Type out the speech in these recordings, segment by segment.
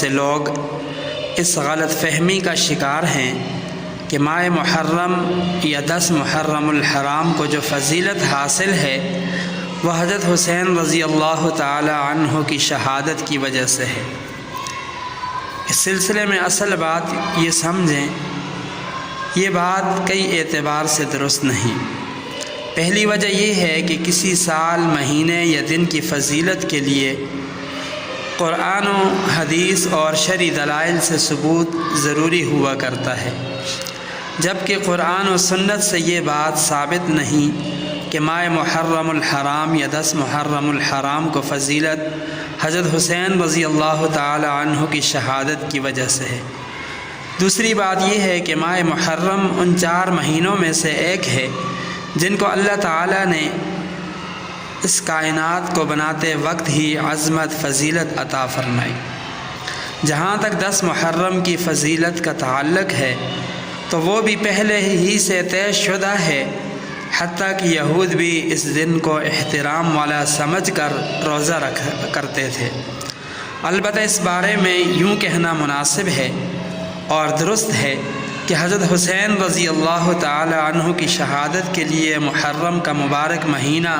سے لوگ اس غلط فہمی کا شکار ہیں کہ ماہ محرم یا 10 محرم الحرام کو جو فضیلت حاصل ہے وہ حضرت حسین رضی اللہ تعالی عنہ کی شہادت کی وجہ سے ہے۔ اس سلسلے میں اصل بات یہ سمجھیں، یہ بات کئی اعتبار سے درست نہیں۔ پہلی وجہ یہ ہے کہ کسی سال، مہینے یا دن کی فضیلت کے لیے قرآن و حدیث اور شرعی دلائل سے ثبوت ضروری ہوا کرتا ہے، جبکہ قرآن و سنت سے یہ بات ثابت نہیں کہ ماہ محرم الحرام یا 10 محرم الحرام کو فضیلت حضرت حسین رضی اللہ تعالی عنہ کی شہادت کی وجہ سے ہے۔ دوسری بات یہ ہے کہ ماہ محرم ان 4 مہینوں میں سے ایک ہے جن کو اللہ تعالی نے اس کائنات کو بناتے وقت ہی عظمت فضیلت عطا فرمائی۔ جہاں تک 10 محرم کی فضیلت کا تعلق ہے تو وہ بھی پہلے ہی سے طے شدہ ہے، حتیٰ کہ یہود بھی اس دن کو احترام والا سمجھ کر روزہ کرتے تھے۔ البتہ اس بارے میں یوں کہنا مناسب ہے اور درست ہے کہ حضرت حسین رضی اللہ تعالی عنہ کی شہادت کے لیے محرم کا مبارک مہینہ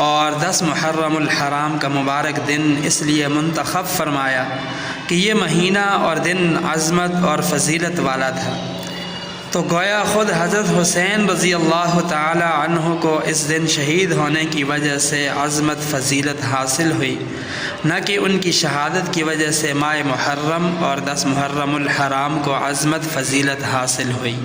اور 10 محرم الحرام کا مبارک دن اس لیے منتخب فرمایا کہ یہ مہینہ اور دن عظمت اور فضیلت والا تھا، تو گویا خود حضرت حسین رضی اللہ تعالی عنہ کو اس دن شہید ہونے کی وجہ سے عظمت فضیلت حاصل ہوئی، نہ کہ ان کی شہادت کی وجہ سے ماہ محرم اور 10 محرم الحرام کو عظمت فضیلت حاصل ہوئی۔